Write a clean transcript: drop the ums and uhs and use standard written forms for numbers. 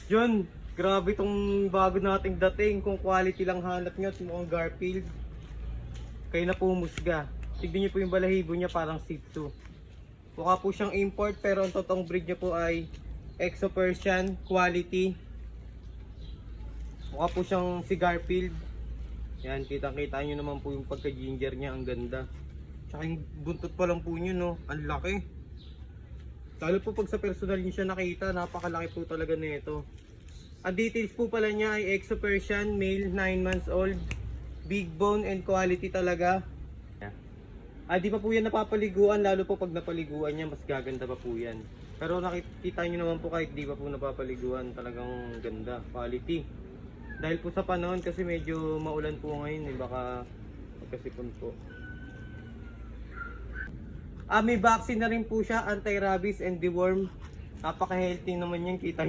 John, grabe tong bago nating dating. Kung quality lang hanap nyo at mukhang Garfield, kayo na po humusga. Tignan nyo po yung balahibo niya, parang Shih Tzu. Mukha po siyang import pero ang totoong breed niya po ay Exo Persian quality. Mukha po siyang si Garfield. Yan, kitang-kita nyo naman po yung pagka-ginger niya, ang ganda. Tsaka yung buntot pa lang po nyo, no? Ang laki. Lalo po pag sa personal nyo siya nakita, napakalaki po talaga nito. Ang details po pala niya ay Exo Persian, male, 9 months old. Big bone and quality talaga. Di pa po yan napapaliguan, lalo po pag napaliguan niya, mas gaganda pa po yan. Pero nakikita nyo naman po kahit di pa po napapaliguan, talagang ganda, quality. Dahil po sa panahon kasi medyo maulan po ngayon, baka magkasipon po. May vaccine na rin po siya, anti-rabies and deworm. Napaka-healthy naman yan, kita nyo.